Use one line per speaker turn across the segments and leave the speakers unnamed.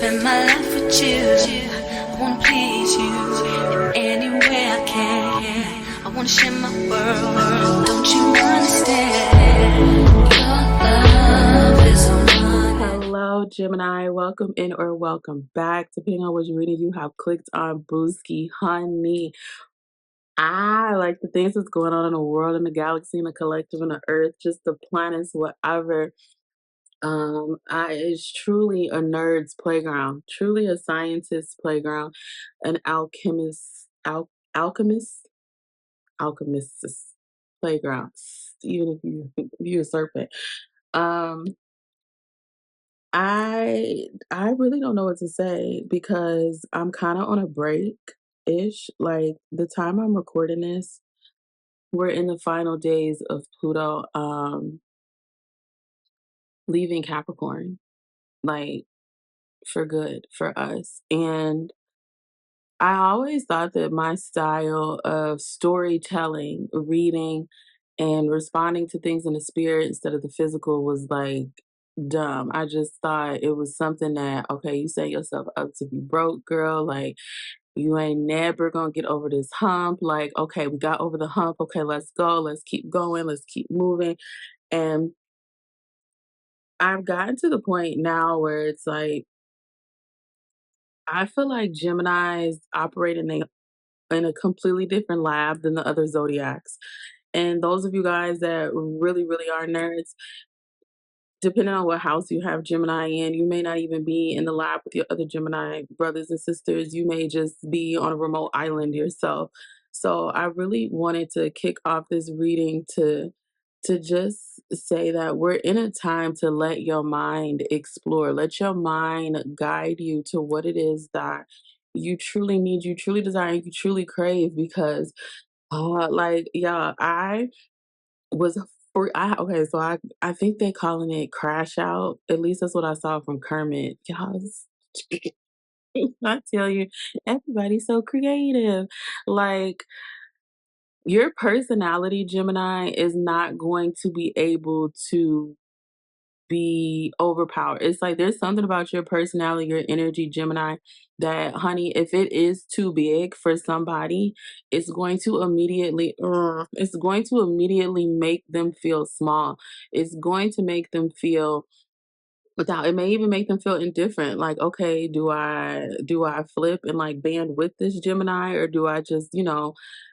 spend my life with you. I wanna please you any way I can. I wanna share my world. Don't you understand? Your love is all mine.
Hello, Gemini. Welcome in or welcome back, depending on which reading you have clicked on. Booski, honey. I like the things that's going on in the world, in the galaxy, in the collective, in the earth, just the planets, whatever. It's truly a nerd's playground, truly a scientist's playground, an alchemist's playground, even if you're a serpent. Um, I really don't know what to say because I'm kind of on a break-ish. Like the time I'm recording this, we're in the final days of Pluto leaving Capricorn, like for good for us. And I always thought that my style of storytelling, reading, and responding to things in the spirit instead of the physical was like dumb. I just thought it was something that, okay, you set yourself up to be broke, girl. Like, you ain't never gonna get over this hump. Like, okay, we got over the hump. Okay, let's go. Let's keep going. Let's keep moving. And I've gotten to the point now where it's like, I feel like Geminis operate in a completely different lab than the other zodiacs. And those of you guys that really, really are nerds, depending on what house you have Gemini in, you may not even be in the lab with your other Gemini brothers and sisters. You may just be on a remote island yourself. So I really wanted to kick off this reading to just say that we're in a time to let your mind explore. Let your mind guide you to what it is that you truly need, you truly desire, you truly crave because like yeah, I was okay, so I think they calling it crash out. At least that's what I saw from Kermit. Y'all, I tell you, everybody's so creative. Like your personality, Gemini, is not going to be able to be overpowered. It's like there's something about your personality, your energy, Gemini, that honey, if it is too big for somebody, it's going to immediately make them feel small. It's going to make them feel without it may even make them feel indifferent. Like, okay, do I flip and like band with this Gemini or do I just,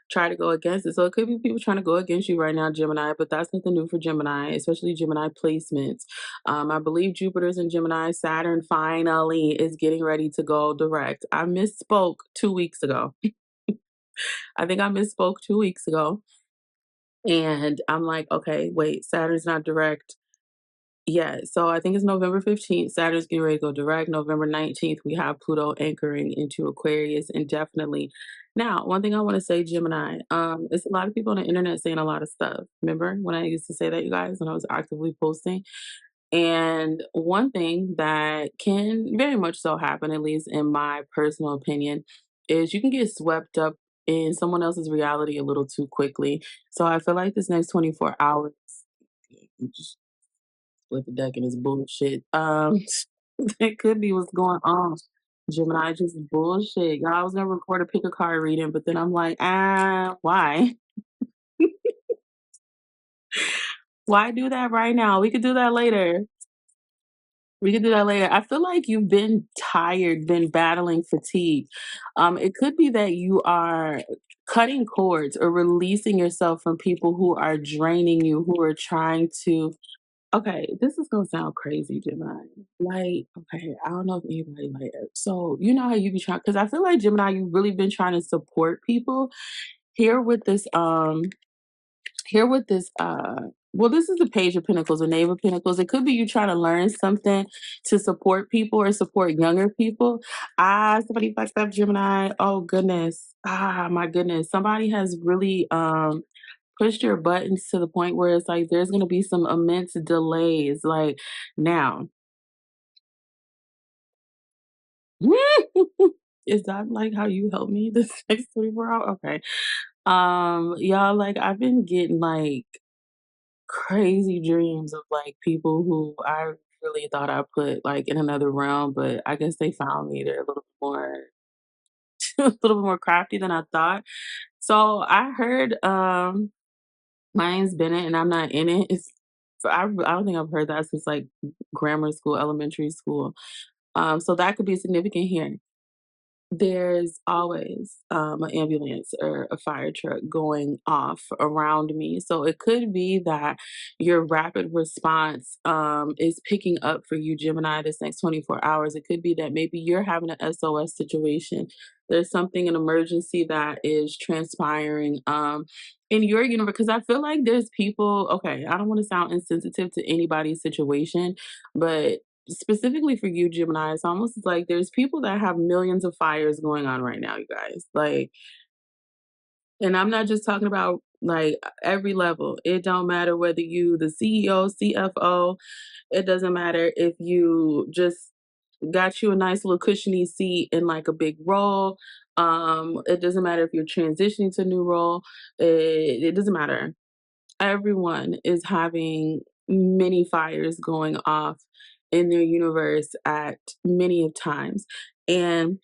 try to go against it? So it could be people trying to go against you right now, Gemini, but that's nothing new for Gemini, especially Gemini placements. I believe Jupiter's in Gemini. Saturn finally is getting ready to go direct. I misspoke 2 weeks ago. I think I misspoke 2 weeks ago. And I'm like, okay, wait, Saturn's not direct. Yeah, so I think it's November 15th. Saturn's getting ready to go direct. November 19th, we have Pluto anchoring into Aquarius indefinitely. Now, one thing I want to say, Gemini, it's a lot of people on the internet saying a lot of stuff. Remember when I used to say that, you guys, when I was actively posting? And one thing that can very much so happen, at least in my personal opinion, is you can get swept up in someone else's reality a little too quickly. So I feel like this next 24 hours, with the deck and his bullshit. That could be what's going on. Gemini just bullshit. Y'all, I was gonna record a pick a card reading, but then I'm like, why? Why do that right now? We could do that later. We could do that later. I feel like you've been tired, been battling fatigue. It could be that you are cutting cords or releasing yourself from people who are draining you, who are trying to. Okay, this is gonna sound crazy, Gemini. Like, okay, I don't know if anybody like it. So you know how you be trying because I feel like Gemini, you've really been trying to support people here with this here with this well, this is the Page of Pentacles or Knave of Pentacles. It could be you trying to learn something to support people or support younger people. Somebody fucked up Gemini. Oh goodness. My goodness. Somebody has really pushed your buttons to the point where it's like there's gonna be some immense delays. Like now. Is that like how you help me this next 24 hours? Okay. Y'all, like I've been getting like crazy dreams of like people who I really thought I put, like, in another realm, but I guess they found me. They're a little more a little bit more crafty than I thought. So I heard, my name's Bennett and I'm not in it. I don't think I've heard that since, like, grammar school, elementary school. So that could be significant here. There's always, an ambulance or a fire truck going off around me. So it could be that your rapid response, is picking up for you, Gemini, this next 24 hours. It could be that maybe you're having an SOS situation. There's something, an emergency that is transpiring, in your universe. Because I feel like there's people, okay, I don't want to sound insensitive to anybody's situation, but specifically for you, Gemini, it's almost like there's people that have millions of fires going on right now, you guys. Like, and I'm not just talking about like every level. It don't matter whether you the CEO, CFO, it doesn't matter if you just got you a nice little cushiony seat in like a big role. It doesn't matter if you're transitioning to a new role. It doesn't matter. Everyone is having many fires going off in their universe at many of times. And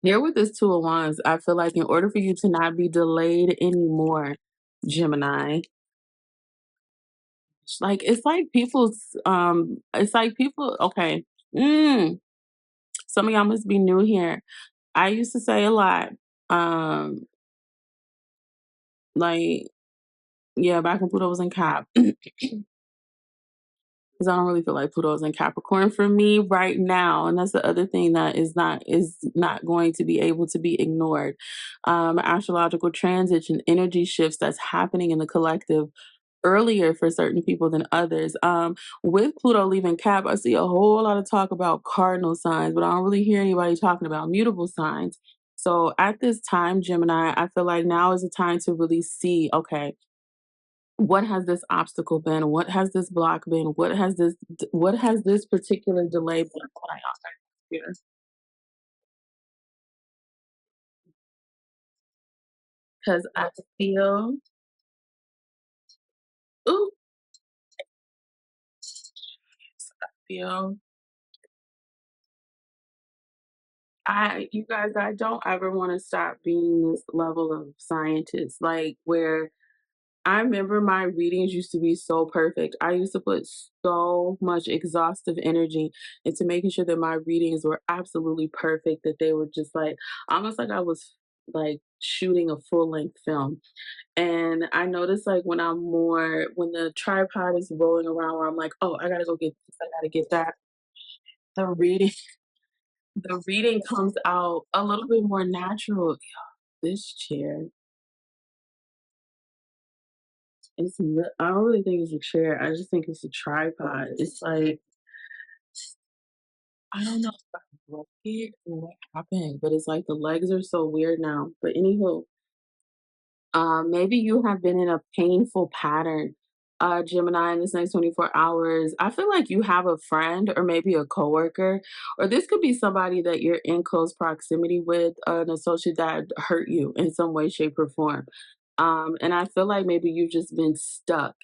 here with this Two of Wands, I feel like in order for you to not be delayed anymore, Gemini, it's like it's like people, okay. Mm, some of y'all must be new here. I used to say a lot. Um, like, yeah, back when Pluto was in Cap. 'Cause I don't really feel like Pluto's in Capricorn for me right now, and that's the other thing that is not going to be able to be ignored. Astrological transits and energy shifts that's happening in the collective earlier for certain people than others. With Pluto leaving Cap, I see a whole lot of talk about cardinal signs, but I don't really hear anybody talking about mutable signs. So at this time, Gemini, I feel like now is the time to really see, okay, what has this obstacle been? What has this block been? What has this particular delay been? Hold on, y'all, sorry, computer. 'Cause I feel ooh, I feel I you guys, I don't ever wanna stop being this level of scientist, like, where I remember my readings used to be so perfect. I used to put so much exhaustive energy into making sure that my readings were absolutely perfect, that they were just like almost like I was like shooting a full length film. And I noticed like when the tripod is rolling around where I'm like, oh, I gotta go get this, I gotta get that. The reading the reading comes out a little bit more natural. This chair I don't really think it's a chair. I just think it's a tripod. It's like I don't know if I broke it or what happened, but it's like the legs are so weird now. But anywho, maybe you have been in a painful pattern, Gemini, in this next 24 hours. I feel like you have a friend or maybe a coworker, or this could be somebody that you're in close proximity with, an associate that hurt you in some way, shape, or form. And I feel like maybe you've just been stuck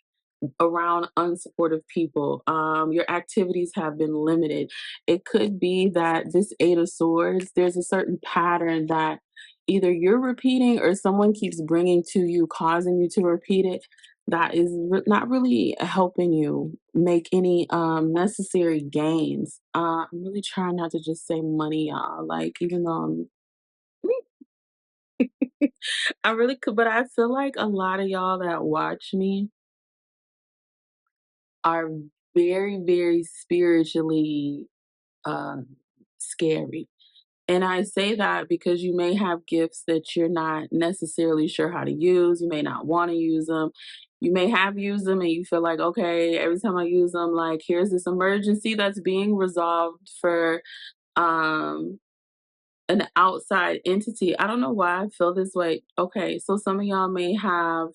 around unsupportive people. Your activities have been limited. It could be that this Eight of Swords, there's a certain pattern that either you're repeating or someone keeps bringing to you, causing you to repeat it. That is not really helping you make any necessary gains. I'm really trying not to just say money, y'all. Like, even though I really could, but I feel like a lot of y'all that watch me are very, very spiritually scary. And I say that because you may have gifts that you're not necessarily sure how to use. You may not want to use them. You may have used them and you feel like, okay, every time I use them, like here's this emergency that's being resolved for um an outside entity. I don't know why I feel this way. Okay, so some of y'all may have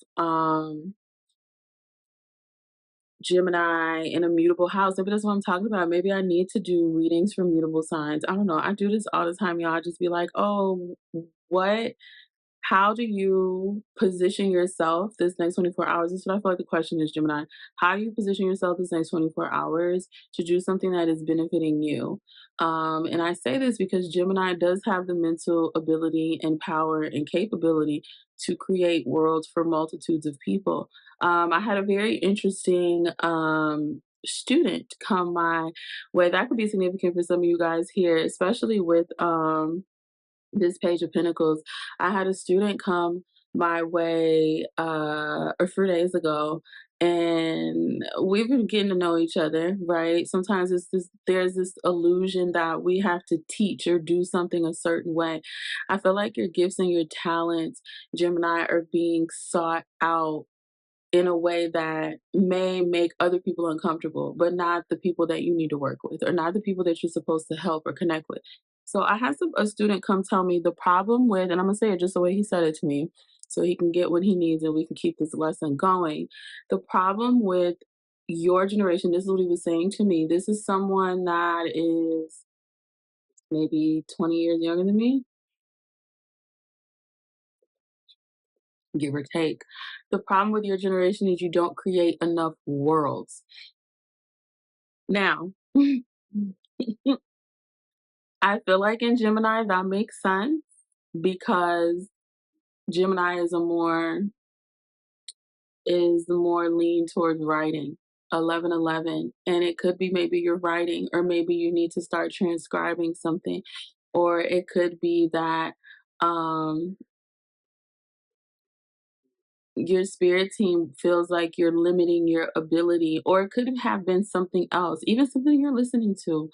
Gemini in a mutable house. Maybe that's what I'm talking about. Maybe I need to do readings for mutable signs. I don't know. I do this all the time, y'all. I just be like, oh, what? How do you position yourself this next 24 hours? This is what I feel like the question is, Gemini. How do you position yourself this next 24 hours to do something that is benefiting you? And I say this because Gemini does have the mental ability and power and capability to create worlds for multitudes of people. I had a very interesting student come my way. That could be significant for some of you guys here, especially with this Page of Pentacles. I had a student come my way a few days ago, and we've been getting to know each other, right? Sometimes there's this illusion that we have to teach or do something a certain way. I feel like your gifts and your talents, Gemini, are being sought out in a way that may make other people uncomfortable, but not the people that you need to work with, or not the people that you're supposed to help or connect with. So I had a student come tell me the problem with, and I'm gonna say it just the way he said it to me, so he can get what he needs and we can keep this lesson going. The problem with your generation, this is what he was saying to me. This is someone that is maybe 20 years younger than me, give or take. The problem with your generation is you don't create enough worlds. Now, I feel like in Gemini that makes sense because Gemini is more lean towards writing. 1111, and it could be maybe you're writing, or maybe you need to start transcribing something, or it could be that um your spirit team feels like you're limiting your ability, or it could have been something else, even something you're listening to,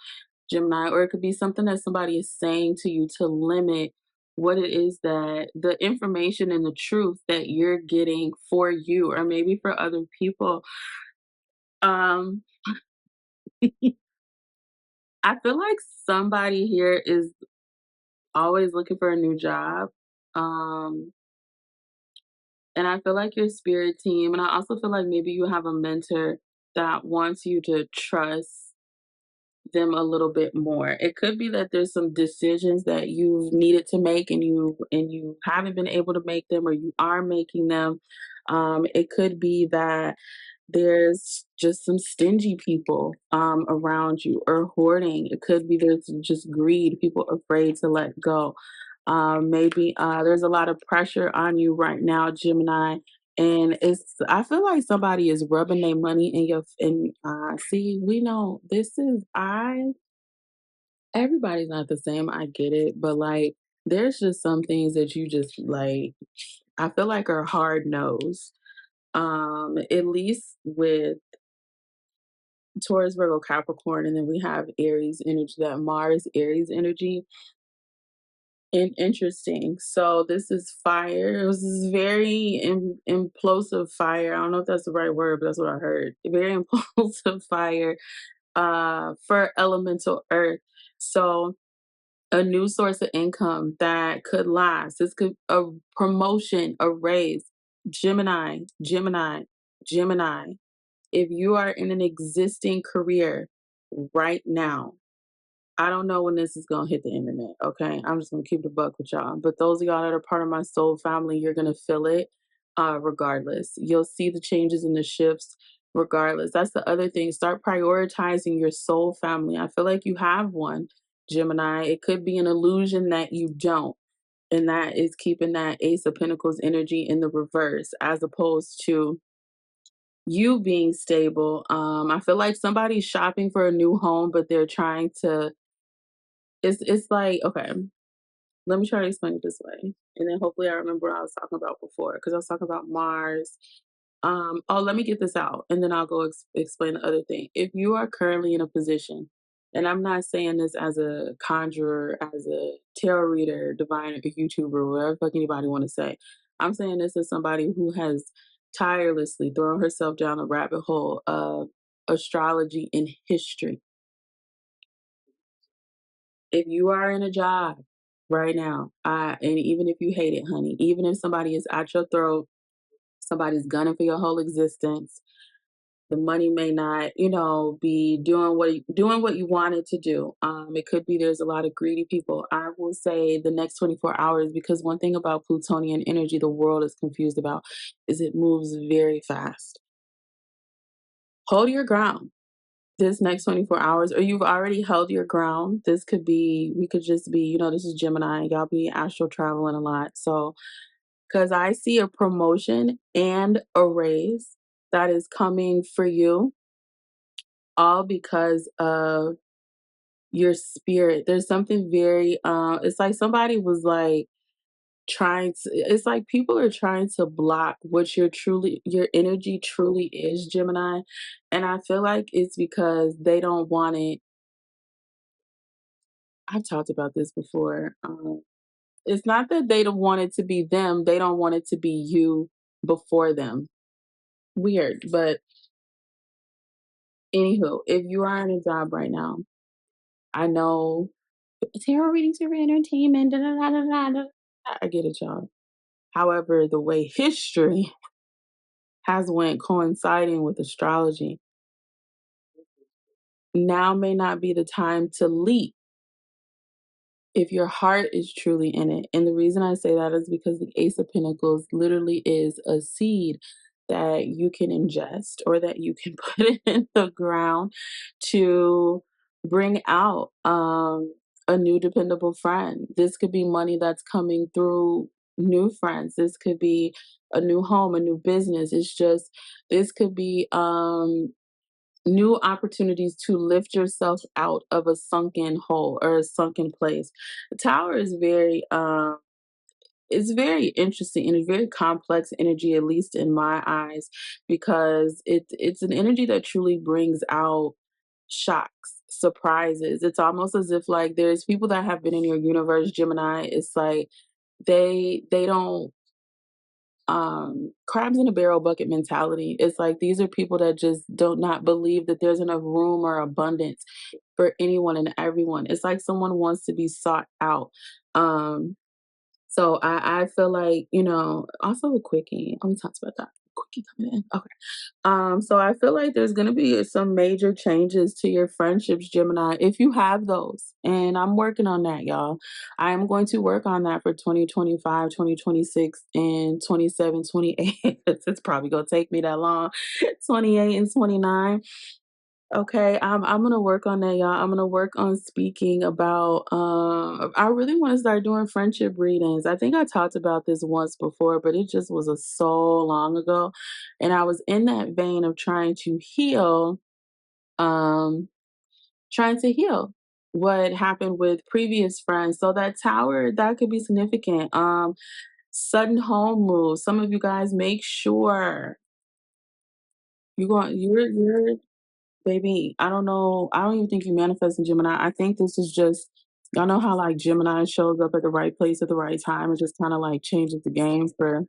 Gemini, or it could be something that somebody is saying to you to limit what it is that the information and the truth that you're getting for you, or maybe for other people. Um, I feel like somebody here is always looking for a new job. Um, and I feel like your spirit team, and I also feel like maybe you have a mentor that wants you to trust them a little bit more. It could be that there's some decisions that you've needed to make and you haven't been able to make them, or you are making them. It could be that there's just some stingy people around you, or hoarding. It could be there's just greed, people afraid to let go. Maybe there's a lot of pressure on you right now, Gemini, and I feel like somebody is rubbing their money in your and see, we know this is I everybody's not the same. I get it, but like there's just some things that you just like. I feel like are hard nose. At least with Taurus, Virgo, Capricorn, and then we have Aries energy, that Mars Aries energy. And interesting. So this is fire. It was this very implosive fire. I don't know if that's the right word, but that's what I heard. Very impulsive fire for elemental earth. So a new source of income that could last. This could a promotion, a raise. Gemini, Gemini, Gemini. If you are in an existing career right now, I don't know when this is gonna hit the internet, okay? I'm just gonna keep the buck with y'all. But those of y'all that are part of my soul family, you're gonna feel it regardless. You'll see the changes and the shifts regardless. That's the other thing. Start prioritizing your soul family. I feel like you have one, Gemini. It could be an illusion that you don't. And that is keeping that Ace of Pentacles energy in the reverse, as opposed to you being stable. I feel like somebody's shopping for a new home, but they're trying to it's like, okay, let me try to explain it this way. And then hopefully I remember what I was talking about before, because I was talking about Mars. Oh, let me get this out and then I'll go explain the other thing. If you are currently in a position, and I'm not saying this as a conjurer, as a tarot reader, diviner, YouTuber, whatever the fuck anybody want to say. I'm saying this as somebody who has tirelessly thrown herself down a rabbit hole of astrology and history. If you are in a job right now, and even if you hate it, honey, even if somebody is at your throat, somebody's gunning for your whole existence, The money may not, be doing what you want it to do. It could be there's a lot of greedy people. I will say the next 24 hours, because one thing about Plutonian energy the world is confused about is it moves very fast. Hold your ground this next 24 hours, or you've already held your ground. We could just be, this is Gemini, y'all be astral traveling a lot. So, because I see a promotion and a raise that is coming for you, all because of your spirit. There's something very, it's like somebody was like it's like people are trying to block what your energy truly is, Gemini. And I feel like it's because they don't want it. I've talked about this before. It's not that they don't want it to be them, they don't want it to be you before them. Weird, but anywho, if you are in a job right now, I know tarot readings are entertainment. Da, da, da, da, da, da. I get it, y'all. However, the way history has went coinciding with astrology, now may not be the time to leap if your heart is truly in it. And the reason I say that is because the Ace of Pentacles literally is a seed that you can ingest or that you can put in the ground to bring out a new dependable friend. This could be money that's coming through new friends. This could be a new home, a new business. This could be new opportunities to lift yourself out of a sunken hole or a sunken place. The Tower is it's very interesting and a very complex energy, at least in my eyes, because it's an energy that truly brings out shocks, surprises. It's almost as if like there's people that have been in your universe, Gemini. It's like they don't crabs in a barrel bucket mentality. It's like these are people that just do not believe that there's enough room or abundance for anyone and everyone. It's like someone wants to be sought out. So I feel like, also a quickie. Oh, we talked about that. Quickie coming in. Okay. So I feel like there's gonna be some major changes to your friendships, Gemini, if you have those. And I'm working on that, y'all. I am going to work on that for 2025, 2026, and 27, 28. It's probably gonna take me that long. 28 and 29. Okay, I'm gonna work on that, y'all. I'm gonna work on speaking about. I really want to start doing friendship readings. I think I talked about this once before, but it just was so long ago, and I was in that vein of um, trying to heal what happened with previous friends. So that Tower that could be significant. Sudden home move. Some of you guys make sure you're baby, I don't know. I don't even think you manifest in Gemini. I think this is just, y'all know how like Gemini shows up at the right place at the right time and just kind of like changes the game for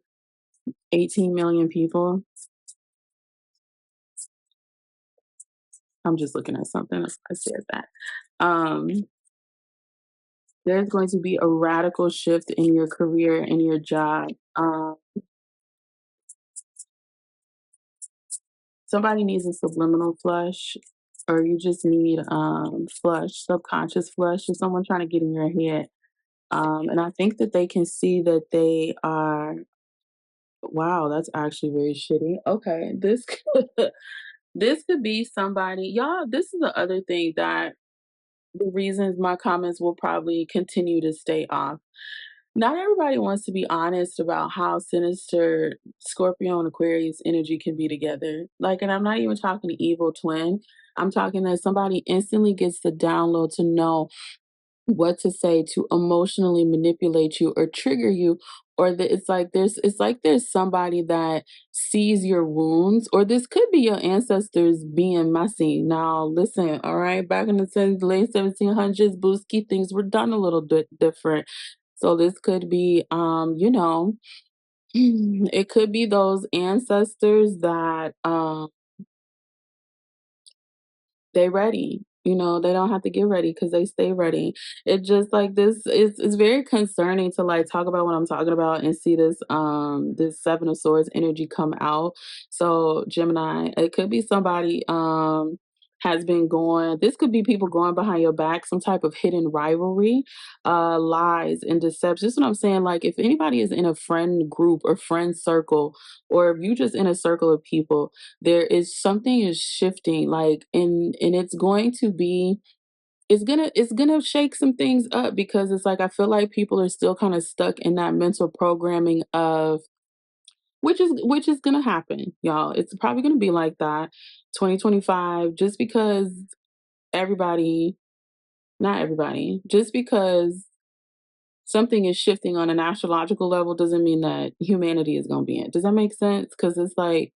18 million people. I'm just looking at something. That's why I said that. Um, there's going to be a radical shift in your career and your job. Somebody needs a subliminal flush, or you just need flush, subconscious flush, or someone trying to get in your head. And I think that they can see that they are, wow, that's actually very shitty. Okay, this could, this could be somebody, y'all. This is the other thing that the reasons my comments will probably continue to stay off. Not everybody wants to be honest about how sinister Scorpio and Aquarius energy can be together. Like, and I'm not even talking evil twin. I'm talking that somebody instantly gets the download to know what to say to emotionally manipulate you or trigger you, or that it's like there's somebody that sees your wounds, or this could be your ancestors being messy. Now listen, all right, back in the late 1700s, booski, things were done a little bit different. So this could be it could be those ancestors that they ready. You know, they don't have to get ready because they stay ready. It just like this it's very concerning to like talk about what I'm talking about and see this Seven of Swords energy come out. So Gemini, it could be somebody has been going, this could be people going behind your back, some type of hidden rivalry, lies and deception. This is what I'm saying. Like if anybody is in a friend group or friend circle, or if you just in a circle of people, there is something is shifting, like and it's going to be, it's gonna shake some things up because it's like I feel like people are still kind of stuck in that mental programming of, which is gonna happen, y'all. It's probably gonna be like that 2025, just because everybody, not everybody, just because something is shifting on an astrological level doesn't mean that humanity is gonna be in. Does that make sense? Because it's like,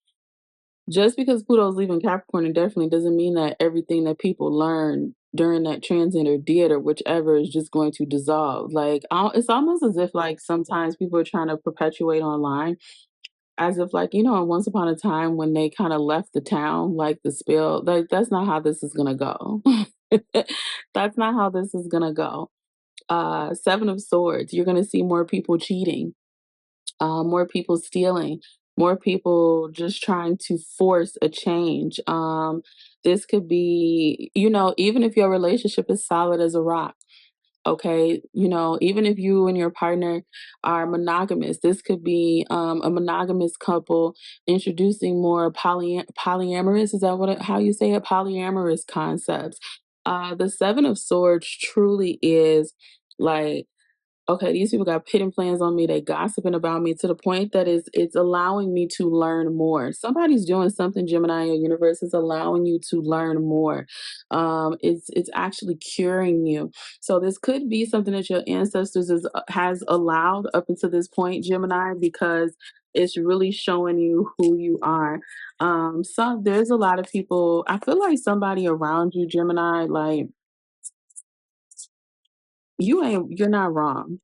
just because Pluto's leaving Capricorn indefinitely doesn't mean that everything that people learn during that transit or did or whichever is just going to dissolve. Like, it's almost as if like sometimes people are trying to perpetuate online, as if like, you know, once upon a time when they kind of left the town, like the spell, like that's not how this is gonna go. That's not how this is gonna go. Seven of Swords, you're gonna see more people cheating, more people stealing, more people just trying to force a change. This could be, you know, even if your relationship is solid as a rock, okay, you know, even if you and your partner are monogamous, this could be a monogamous couple introducing more polyamorous, is that how you say it? Polyamorous concepts. The Seven of Swords truly is like, okay, these people got hidden plans on me. They gossiping about me to the point that it's allowing me to learn more. Somebody's doing something, Gemini. Your universe is allowing you to learn more. It's actually curing you. So this could be something that your ancestors has allowed up until this point, Gemini, because it's really showing you who you are. So there's a lot of people. I feel like somebody around you, Gemini, like you're not wrong.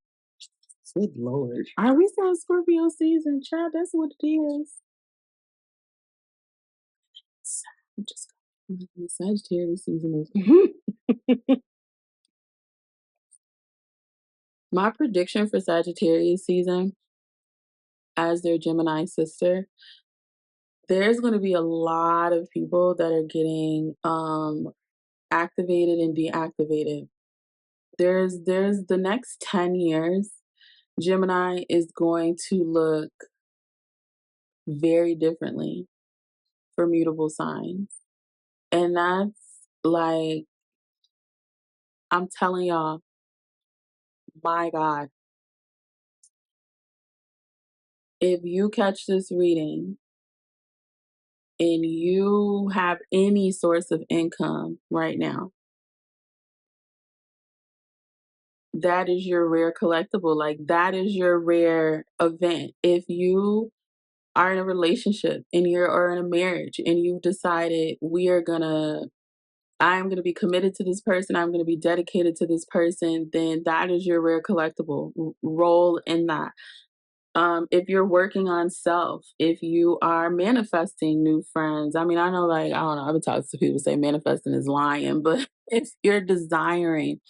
Good Lord. Are we still in Scorpio season, child? That's what it is. I'm just Sagittarius season is. My prediction for Sagittarius season, as their Gemini sister, there's going to be a lot of people that are getting activated and deactivated. There's the next 10 years, Gemini is going to look very differently for mutable signs. And that's like, I'm telling y'all, my God, if you catch this reading and you have any source of income right now, that is your rare collectible. Like, that is your rare event. If you are in a relationship and you're or in a marriage and you've decided I'm gonna be committed to this person, I'm gonna be dedicated to this person, then that is your rare collectible. Roll in that. If you're working on self, if you are manifesting new friends, I mean, I know, like, I don't know, I've been talking to people say manifesting is lying, but if you're desiring,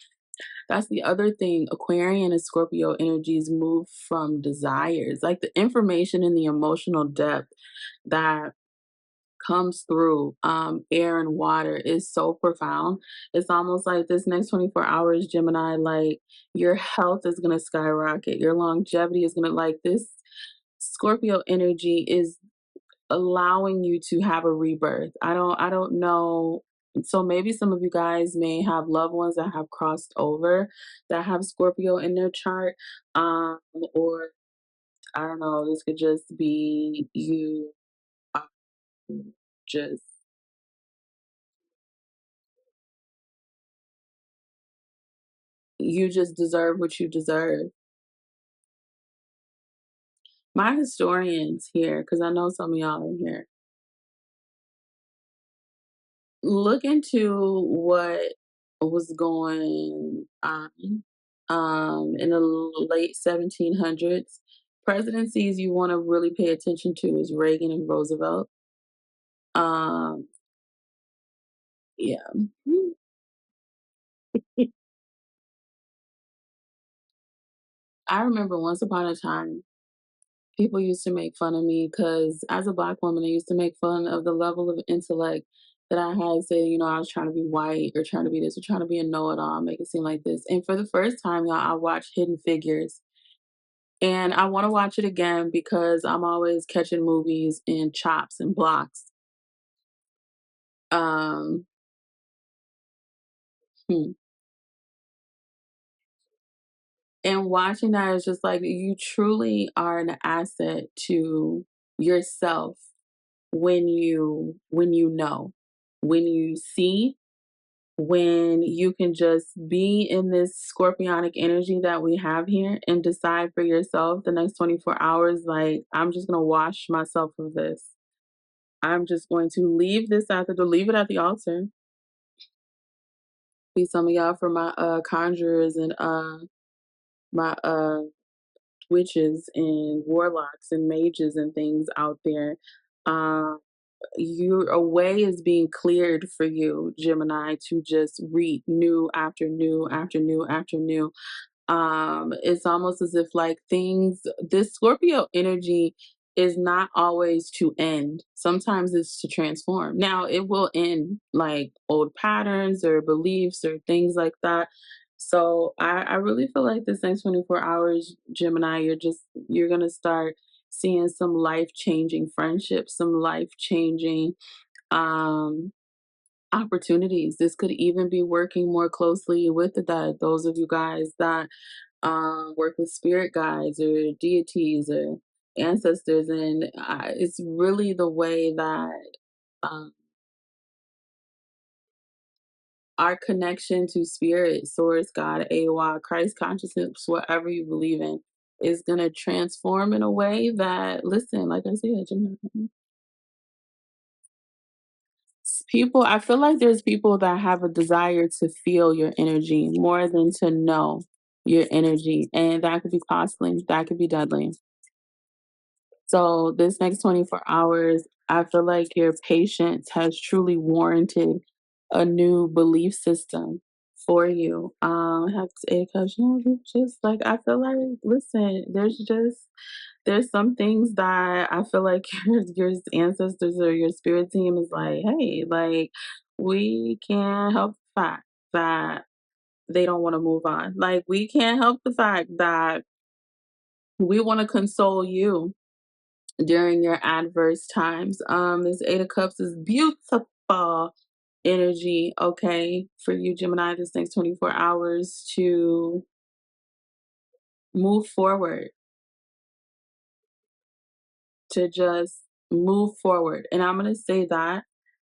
that's the other thing. Aquarian and Scorpio energies move from desires, like the information and the emotional depth that comes through air and water is so profound. It's almost like this next 24 hours, Gemini, like your health is going to skyrocket, your longevity is going to, like, this Scorpio energy is allowing you to have a rebirth. I don't know. So maybe some of you guys may have loved ones that have crossed over that have Scorpio in their chart, or I don't know, this could just be you, just you just deserve what you deserve. My historians here, because I know some of y'all are here, look into what was going on in the late 1700s. Presidencies you want to really pay attention to is Reagan and Roosevelt. Um, yeah. I remember once upon a time, people used to make fun of me because as a Black woman, they used to make fun of the level of intellect that I had, saying, I was trying to be white or trying to be this or trying to be a know-it-all, make it seem like this. And for the first time, y'all, I watched Hidden Figures. And I want to watch it again because I'm always catching movies in chops and blocks. Um, hmm. And watching that is just like you truly are an asset to yourself when you know, when you see, when you can just be in this scorpionic energy that we have here and decide for yourself the next 24 hours, like, I'm just going to wash myself of this. I'm just going to leave this at the leave it at the altar. Be some of y'all for my conjurers and my witches and warlocks and mages and things out there. Um a way is being cleared for you, Gemini, to just read new after new after new after new. It's almost as if like things, this Scorpio energy is not always to end. Sometimes it's to transform. Now it will end like old patterns or beliefs or things like that. So I really feel like this next 24 hours, Gemini, you're gonna start seeing some life changing friendships, some life changing um opportunities. This could even be working more closely with the dead. Those of you guys that work with spirit guides or deities or ancestors, and it's really the way that um, our connection to spirit, source, God, AOI, Christ consciousness, whatever you believe in, is gonna transform in a way that, listen, like I said, people, I feel like there's people that have a desire to feel your energy more than to know your energy, and that could be costly, that could be deadly. So this next 24 hours, I feel like your patience has truly warranted a new belief system for you. Have to say, because just like I feel like, listen, there's some things that I feel like your ancestors or your spirit team is like, hey, like we can't help the fact that they don't want to move on. Like we can't help the fact that we want to console you during your adverse times. This Eight of Cups is beautiful energy, okay, for you, Gemini, this next 24 hours to move forward, to just move forward. And I'm going to say that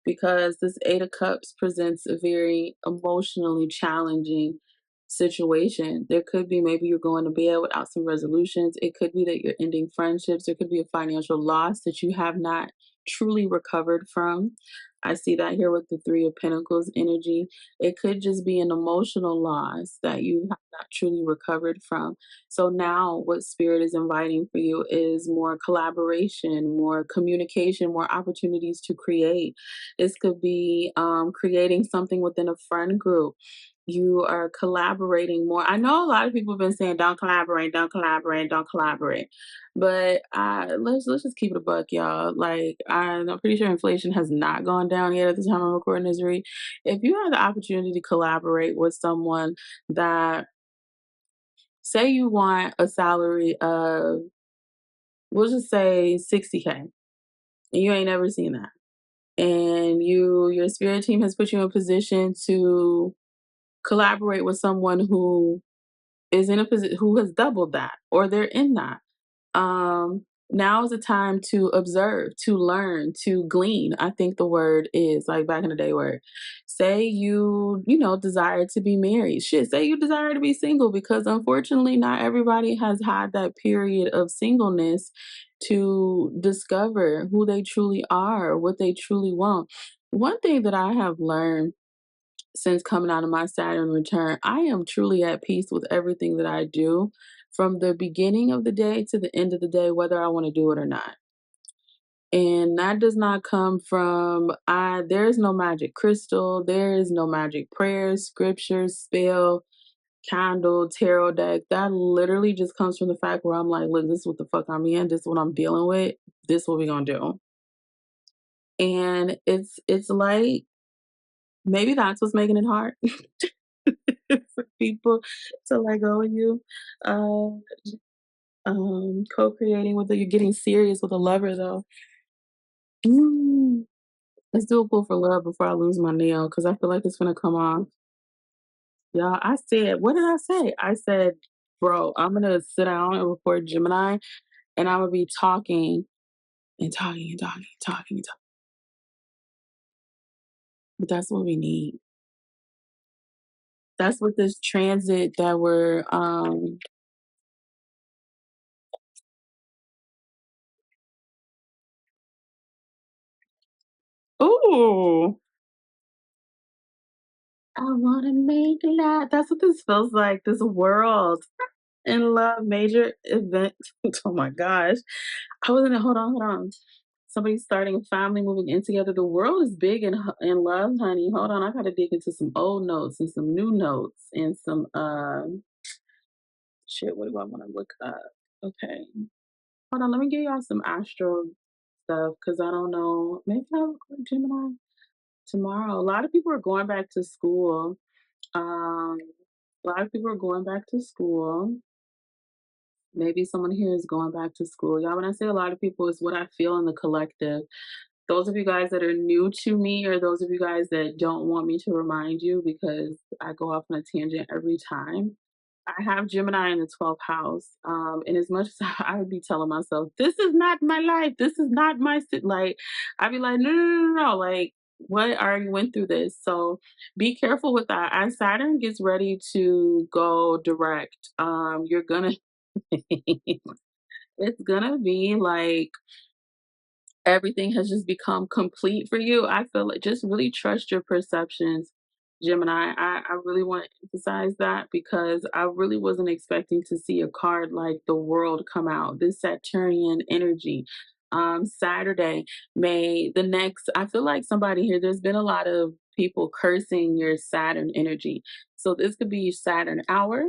because this Eight of Cups presents a very emotionally challenging situation. There could be maybe you're going to bed without some resolutions. It could be that you're ending friendships. There could be a financial loss that you have not truly recovered from. I see that here with the Three of Pentacles energy. It could just be an emotional loss that you have not truly recovered from. So now what Spirit is inviting for you is more collaboration, more communication, more opportunities to create. This could be creating something within a friend group. You are collaborating more. I know a lot of people have been saying, "Don't collaborate, don't collaborate, don't collaborate," but let's just keep it a buck, y'all. Like I'm pretty sure inflation has not gone down yet at the time I'm recording this read. If you have the opportunity to collaborate with someone that, say, you want a salary of, we'll just say 60K, and you ain't never seen that, and your spirit team has put you in a position to collaborate with someone who is in a position who has doubled that, or they're in that. Now is the time to observe, to learn, to glean. I think the word is like back in the day where, say you desire to be married. Shit, say you desire to be single, because unfortunately not everybody has had that period of singleness to discover who they truly are, what they truly want. One thing that I have learned since coming out of my Saturn return, I am truly at peace with everything that I do from the beginning of the day to the end of the day, whether I want to do it or not. And that does not come from, there is no magic crystal, there is no magic prayer, scripture, spell, candle, tarot deck, that literally just comes from the fact where I'm like, look, this is what the fuck I'm in, this is what I'm dealing with, this is what we gonna do. And it's like maybe that's what's making it hard for people to let go of you. Uh, co-creating with it, you're getting serious with a lover though. Mm. Let's do a pull for love before I lose my nail because I feel like it's gonna come off. Yeah, I said, what did I say? I said, bro, I'm gonna sit down and record Gemini and I'm gonna be talking and talking and talking and talking and talking. But that's what we need. That's what this transit that we're ooh, I wanna make love. That's what this feels like. This world in love major event. Oh my gosh. I wasn't hold on. Somebody's starting a family, moving in together. The world is big in love, honey. Hold on, I gotta dig into some old notes and some new notes and some shit. What do I want to look up? Okay, hold on. Let me give y'all some astro stuff because I don't know. Maybe I'll record Gemini tomorrow. A lot of people are going back to school. Um, a lot of people are going back to school. Maybe someone here is going back to school. Y'all, when I say a lot of people, it's what I feel in the collective. Those of you guys that are new to me, or those of you guys that don't want me to remind you because I go off on a tangent every time. I have Gemini in the 12th house. And as much as I would be telling myself, this is not my life, this is not my, like, I'd be like, no, no, no, no, no. Like, what? I already went through this. So be careful with that. As Saturn gets ready to go direct, you're gonna, it's gonna be like, everything has just become complete for you. I feel like just really trust your perceptions, Gemini. I really want to emphasize that because I really wasn't expecting to see a card like the world come out. This Saturnian energy. Saturday, May the next. I feel like somebody here, there's been a lot of people cursing your Saturn energy. So this could be Saturn hour,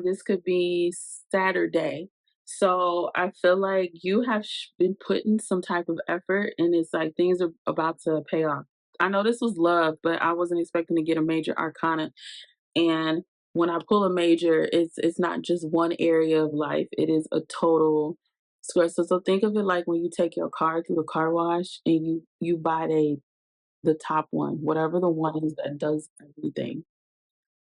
this could be Saturday. So I feel like you have been putting some type of effort, and it's like things are about to pay off. I know this was love, but I wasn't expecting to get a major arcana. And when I pull a major, it's not just one area of life; it is a total square. So think of it like when you take your car through the car wash and you buy the top one, whatever the one is that does everything.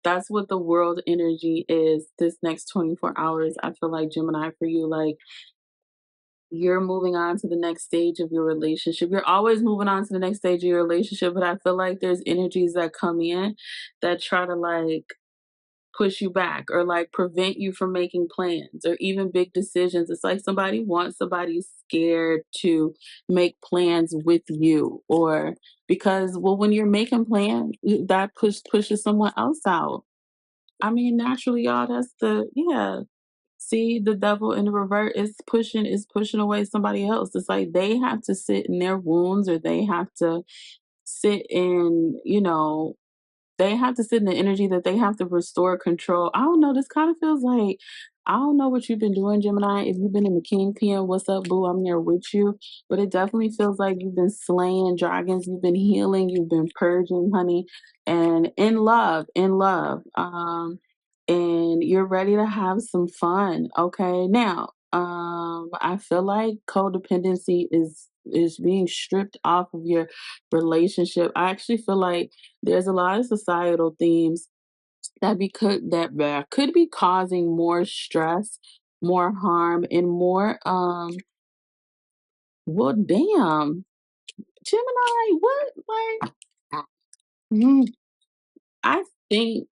That's what the world energy is this next 24 hours. I feel like Gemini for you, like you're moving on to the next stage of your relationship. You're always moving on to the next stage of your relationship, but I feel like there's energies that come in that try to like push you back or like prevent you from making plans or even big decisions. It's like somebody wants somebody scared to make plans with you or because well when you're making plans that pushes someone else out. I mean, naturally, y'all, that's the yeah. See, the devil in the revert is pushing away somebody else. It's like they have to sit in their wounds or they have to sit in, they have to sit in the energy that they have to restore control. I don't know. This kind of feels like I don't know what you've been doing, Gemini. If you've been in the Kingpin, what's up, boo? I'm there with you. But it definitely feels like you've been slaying dragons, you've been healing, you've been purging, honey, and in love. And you're ready to have some fun. Okay. Now, I feel like codependency is being stripped off of your relationship. I actually feel like there's a lot of societal themes that could be causing more stress, more harm, and more well damn. Gemini, what like mm, I think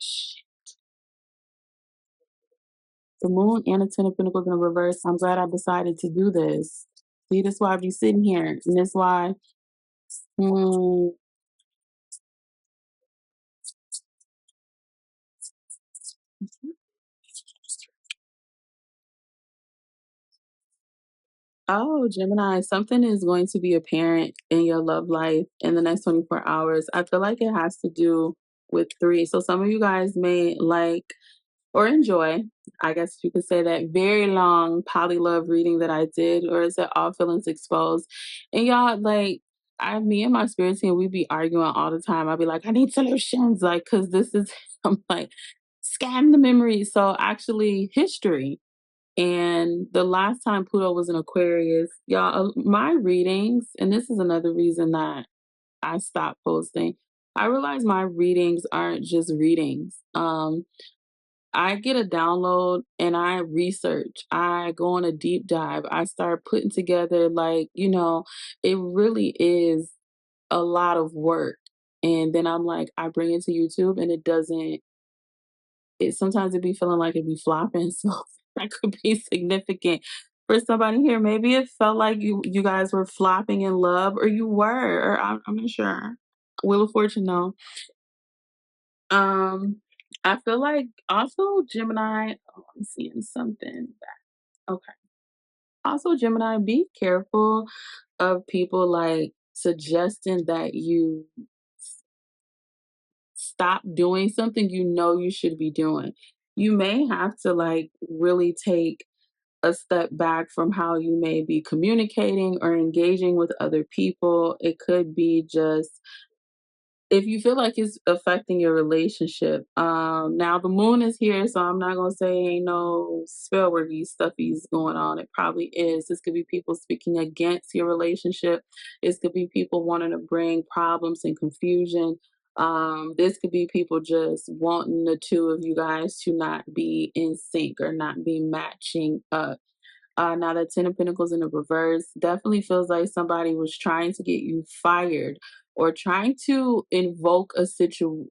sh- the moon and the ten of pentacles in reverse. I'm glad I decided to do this. See, that's why I be sitting here. And that's why mm, oh, Gemini, something is going to be apparent in your love life in the next 24 hours. I feel like it has to do. with 3. So some of you guys may like or enjoy, I guess you could say, that very long poly love reading that I did, or is it All Feelings Exposed? And y'all, like, me and my spirit team, we be arguing all the time. I'll be like, I need solutions, like, cause this is, I'm like, scan the memory. So actually, history. And the last time Pluto was in Aquarius, y'all, my readings, and this is another reason that I stopped posting. I realize my readings aren't just readings. I get a download and I research. I go on a deep dive. I start putting together, like, it really is a lot of work. And then I'm like, I bring it to YouTube and it doesn't, sometimes it be feeling like it be flopping. So that could be significant for somebody here. Maybe it felt like you guys were flopping in love, or you were, or I'm not sure. Wheel of Fortune, no. Um, I feel like also Gemini, oh, I'm seeing something back. Okay. Also, Gemini, be careful of people like suggesting that you stop doing something you know you should be doing. You may have to like really take a step back from how you may be communicating or engaging with other people. It could be just if you feel like it's affecting your relationship. Now the moon is here, so I'm not gonna say ain't no spell worky stuffies going on. It probably is. This could be people speaking against your relationship. This could be people wanting to bring problems and confusion. This could be people just wanting the two of you guys to not be in sync or not be matching up. Now that 10 of Pentacles in the reverse definitely feels like somebody was trying to get you fired or trying to invoke a situation.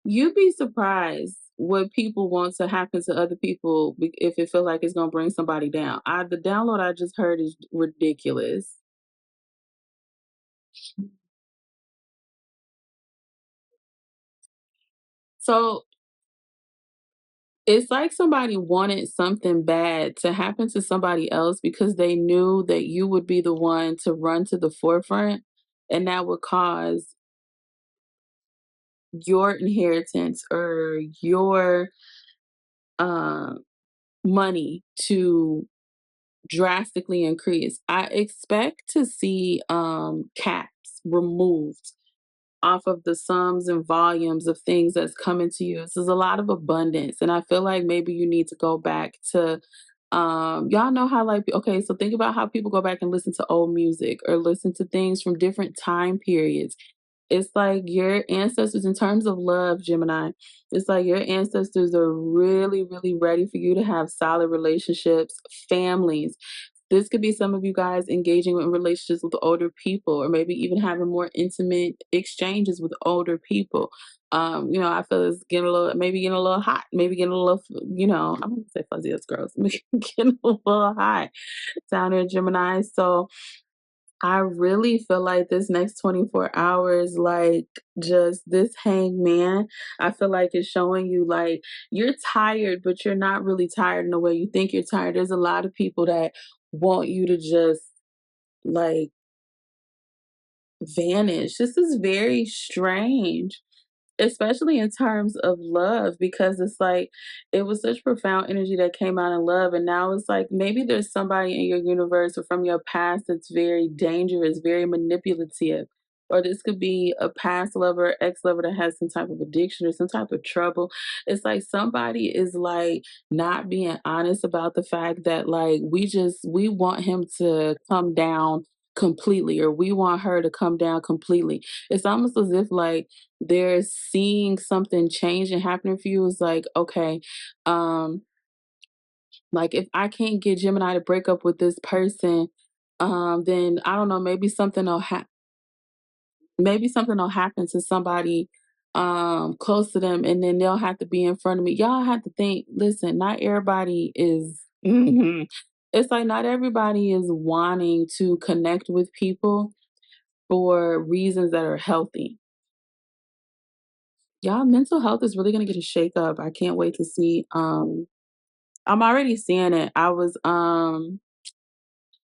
You'd be surprised what people want to happen to other people if it feels like it's going to bring somebody down. The download I just heard is ridiculous. So it's like somebody wanted something bad to happen to somebody else because they knew that you would be the one to run to the forefront, and that would cause your inheritance or your uh, money to drastically increase. I expect to see caps removed off of the sums and volumes of things that's coming to you. This is a lot of abundance. And I feel like maybe you need to go back to y'all know how, like, okay, so think about how people go back and listen to old music or listen to things from different time periods. It's like your ancestors, in terms of love, Gemini, it's like your ancestors are really, really ready for you to have solid relationships, families. This could be some of you guys engaging in relationships with older people, or maybe even having more intimate exchanges with older people. I feel it's getting a little, maybe getting a little hot, maybe getting a little, I'm gonna say fuzzy as girls, getting a little hot down in Gemini. So I really feel like this next 24 hours, like just this hangman, I feel like it's showing you like you're tired, but you're not really tired in the way you think you're tired. There's a lot of people that want you to just like vanish. This is very strange, especially in terms of love, because it's like it was such profound energy that came out in love, and now it's like maybe there's somebody in your universe or from your past that's very dangerous, very manipulative, or this could be a past lover, ex lover that has some type of addiction or some type of trouble. It's like somebody is like not being honest about the fact that like we want him to come down completely, or we want her to come down completely. It's almost as if like they're seeing something change and happening for you. Is like, okay, um, like if I can't get Gemini to break up with this person, then I don't know, maybe something will happen to somebody close to them, and then they'll have to be in front of me. Y'all have to think, listen, not everybody is it's like not everybody is wanting to connect with people for reasons that are healthy. Y'all, mental health is really gonna get a shake up. I can't wait to see. I'm already seeing it.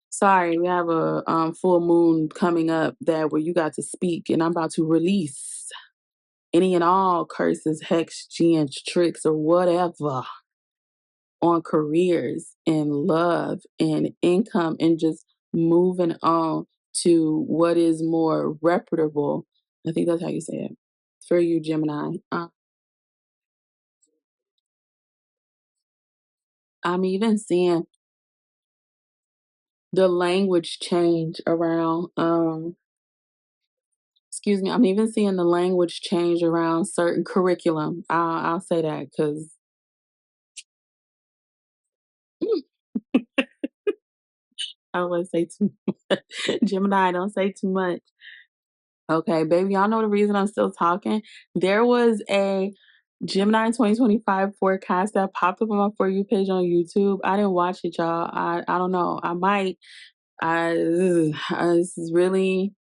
Sorry, we have a full moon coming up that where you got to speak, and I'm about to release. any and all curses, hex, gens, tricks, or whatever on careers and love and income and just moving on to what is more reputable. I think that's how you say it for you, Gemini. I'm even seeing the language change around, excuse me, I'm even seeing the language change around certain curriculum. I'll say that because I always say too much. Gemini, don't say too much. Okay, baby, y'all know the reason I'm still talking? There was a Gemini 2025 forecast that popped up on my For You page on YouTube. I didn't watch it, y'all. I don't know. I might. This is really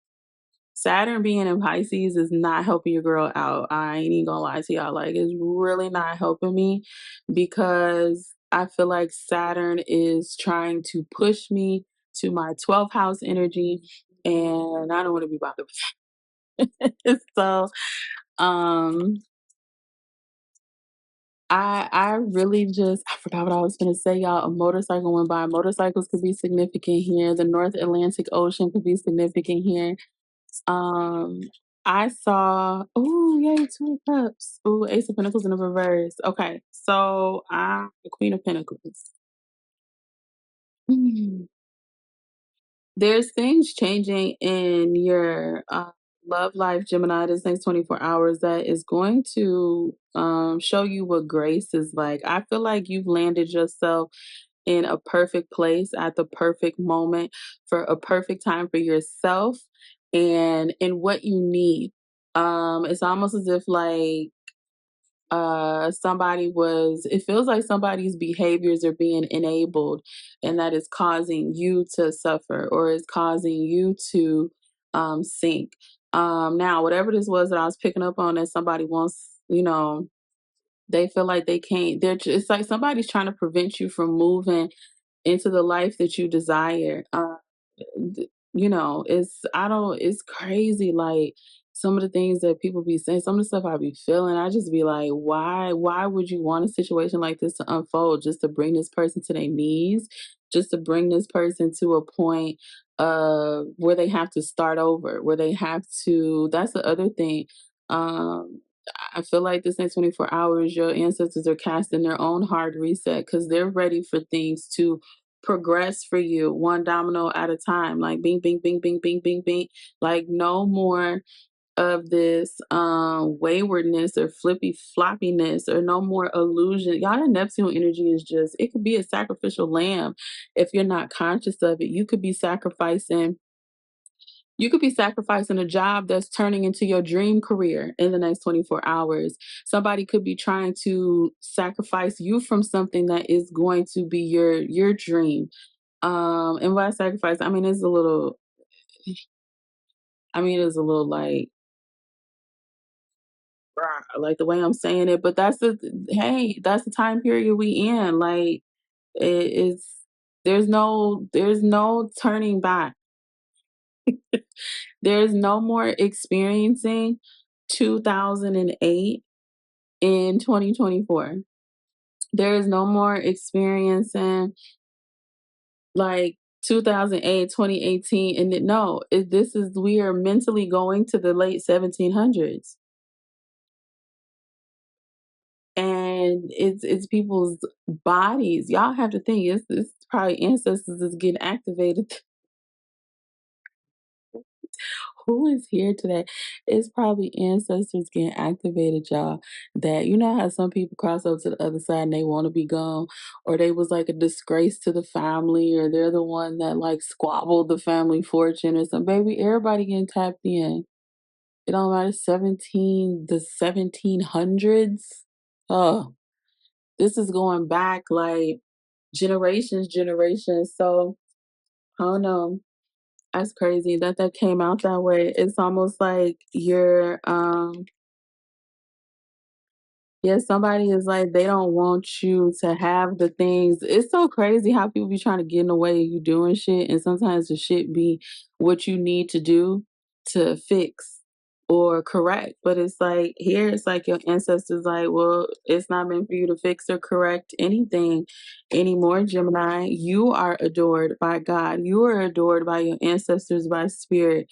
Saturn being in Pisces is not helping your girl out. I ain't even gonna lie to y'all. Like, it's really not helping me because I feel like Saturn is trying to push me to my 12th house energy, and I don't want to be bothered with that. So, um, I really just I forgot what I was gonna say, y'all. A motorcycle went by. Motorcycles could be significant here. The North Atlantic Ocean could be significant here. Um, I saw oh yay, Two of Cups. Ooh, Ace of Pentacles in the reverse. Okay, so I'm the Queen of Pentacles. Mm. There's things changing in your love life, Gemini, this next 24 hours that is going to show you what grace is like. I feel like you've landed yourself in a perfect place at the perfect moment for a perfect time for yourself and in what you need. It's almost as if like it feels like somebody's behaviors are being enabled and that is causing you to suffer or is causing you to sink. Now whatever this was that I was picking up on that somebody wants, they feel like they can't, it's like somebody's trying to prevent you from moving into the life that you desire. It's crazy. Like some of the things that people be saying, some of the stuff I be feeling, I just be like, why would you want a situation like this to unfold just to bring this person to their knees, just to bring this person to a point where they have to start over, where they have to, that's the other thing. Um, I feel like this next 24 hours, your ancestors are casting their own hard reset because they're ready for things to progress for you one domino at a time. Like bing, bing, bing, bing, bing, bing, bing. Like no more of this waywardness or flippy floppiness or no more illusion. Y'all, that Neptune energy is just, it could be a sacrificial lamb if you're not conscious of it. You could be sacrificing a job that's turning into your dream career in the next 24 hours. Somebody could be trying to sacrifice you from something that is going to be your dream. And by sacrifice, it's a little like the way I'm saying it, but that's the time period we in. Like it's there's no turning back. There's no more experiencing 2008 in 2024. There is no more experiencing like 2008, 2018, and no, we are mentally going to the late 1700s, and it's people's bodies. Y'all have to think it's probably ancestors is getting activated. Who is here today? It's probably ancestors getting activated, y'all. That you know how some people cross over to the other side and they want to be gone, or they was like a disgrace to the family, or they're the one that like squabbled the family fortune or something. Baby, everybody getting tapped in. It don't matter 1700s. Oh, this is going back like generations. So I don't know. That's crazy that came out that way. It's almost like yeah, somebody is like they don't want you to have the things. It's so crazy how people be trying to get in the way of you doing shit, and sometimes the shit be what you need to do to fix or correct. But it's like here, it's like your ancestors like, well, it's not meant for you to fix or correct anything anymore, Gemini. You are adored by God. You are adored by your ancestors, by spirit.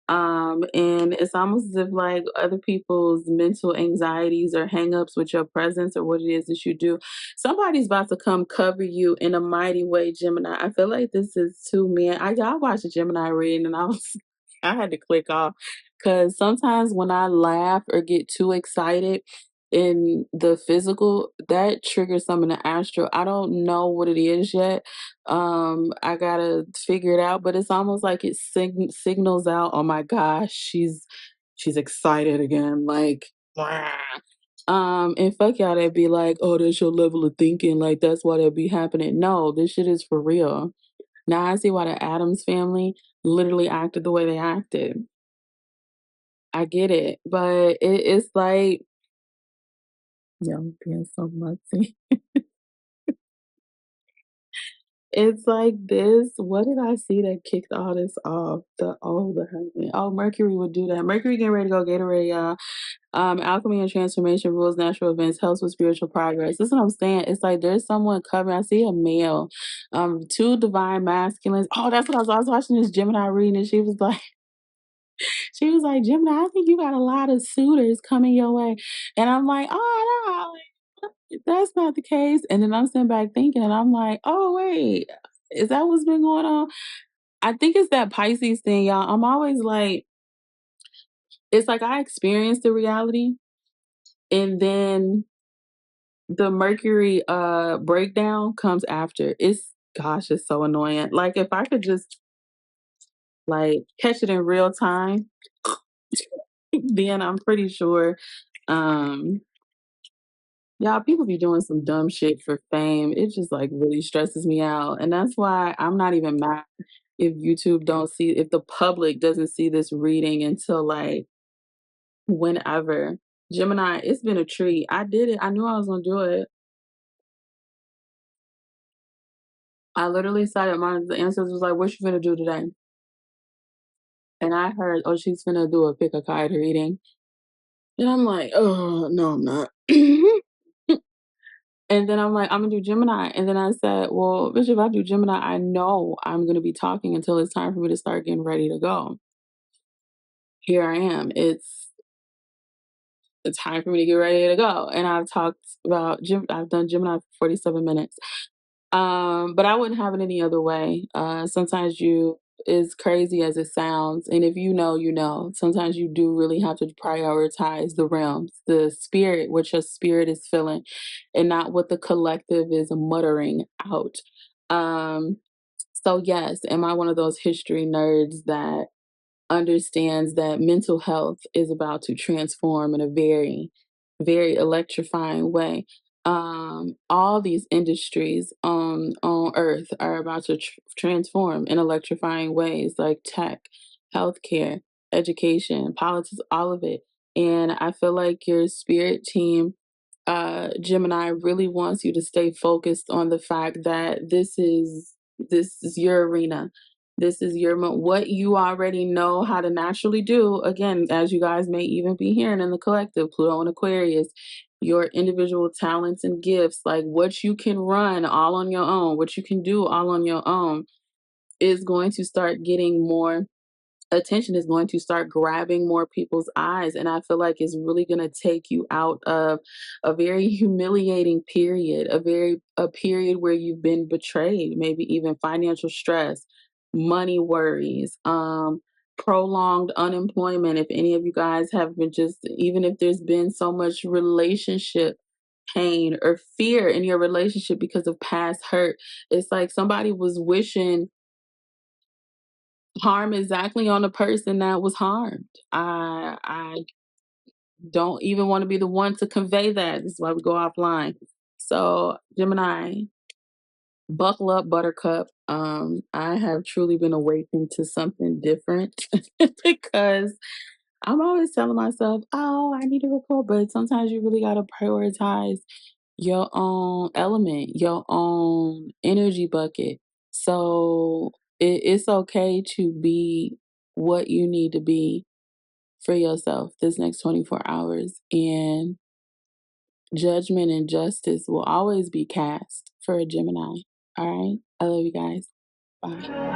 And it's almost as if like other people's mental anxieties or hangups with your presence or what it is that you do, somebody's about to come cover you in a mighty way, Gemini. I feel like this is two men. I watched a Gemini reading and I had to click off because sometimes when I laugh or get too excited in the physical, that triggers some in the astral. I don't know what it is yet. I gotta figure it out, but it's almost like it signals out, oh my gosh, she's excited again, like "Wah." And fuck y'all that be like, oh, that's your level of thinking, like that's why that be happening. No, this shit is for real. Now I see why the Adams family literally acted the way they acted. I get it, but it's like, yo, I'm being so mutsy. It's like this. What did I see that kicked all this off? The husband. Oh, Mercury would do that. Mercury getting ready to go Gatorade, y'all. Alchemy and transformation rules natural events, helps with spiritual progress. This is what I'm saying. It's like there's someone covering. I see a male, two divine masculines. Oh, that's what I was watching this Gemini reading, and she was like, Gemini, I think you got a lot of suitors coming your way. And I'm like, oh no, that's not the case. And then I'm sitting back thinking, and I'm like, oh wait, is that what's been going on? I think it's that Pisces thing, y'all. I'm always like, it's like I experienced the reality, and then the Mercury breakdown comes after. It's so annoying. Like if I could just like catch it in real time, then I'm pretty sure y'all, people be doing some dumb shit for fame. It just like really stresses me out. And that's why I'm not even mad if YouTube don't see, if the public doesn't see this reading until like whenever. Gemini, it's been a treat. I did it. I knew I was gonna do it. I literally said it. The ancestors was like, what you gonna do today? And I heard, oh, she's gonna do a pick a card reading. And I'm like, oh, no, I'm not. And then I'm like, I'm gonna do Gemini. And then I said, well, bitch, if I do Gemini, I know I'm gonna be talking until it's time for me to start getting ready to go. Here I am. It's the time for me to get ready to go. And I've talked about I've done Gemini for 47 minutes. But I wouldn't have it any other way. Sometimes you, as crazy as it sounds, and if you know, you know, sometimes you do really have to prioritize the realms, the spirit, what your spirit is feeling, and not what the collective is muttering out. Um, so yes, am I one of those history nerds that understands that mental health is about to transform in a very, very electrifying way. All these industries on Earth are about to transform in electrifying ways, like tech, healthcare, education, politics, all of it. And I feel like your spirit team, Gemini, really wants you to stay focused on the fact that this is your arena. This is what you already know how to naturally do. Again, as you guys may even be hearing in the collective, Pluto and Aquarius, your individual talents and gifts, like what you can run all on your own, what you can do all on your own, is going to start getting more attention, is going to start grabbing more people's eyes. And I feel like it's really going to take you out of a very humiliating period, a period where you've been betrayed, maybe even financial stress, money worries, prolonged unemployment. If any of you guys have been, just even if there's been so much relationship pain or fear in your relationship because of past hurt, it's like somebody was wishing harm exactly on the person that was harmed. I don't even want to be the one to convey that. This is why we go offline. So Gemini, buckle up, Buttercup. I have truly been awakened to something different because I'm always telling myself, oh, I need to record, but sometimes you really gotta prioritize your own element, your own energy bucket. So it's okay to be what you need to be for yourself this next 24 hours, and judgment and justice will always be cast for a Gemini. All right? I love you guys. Bye.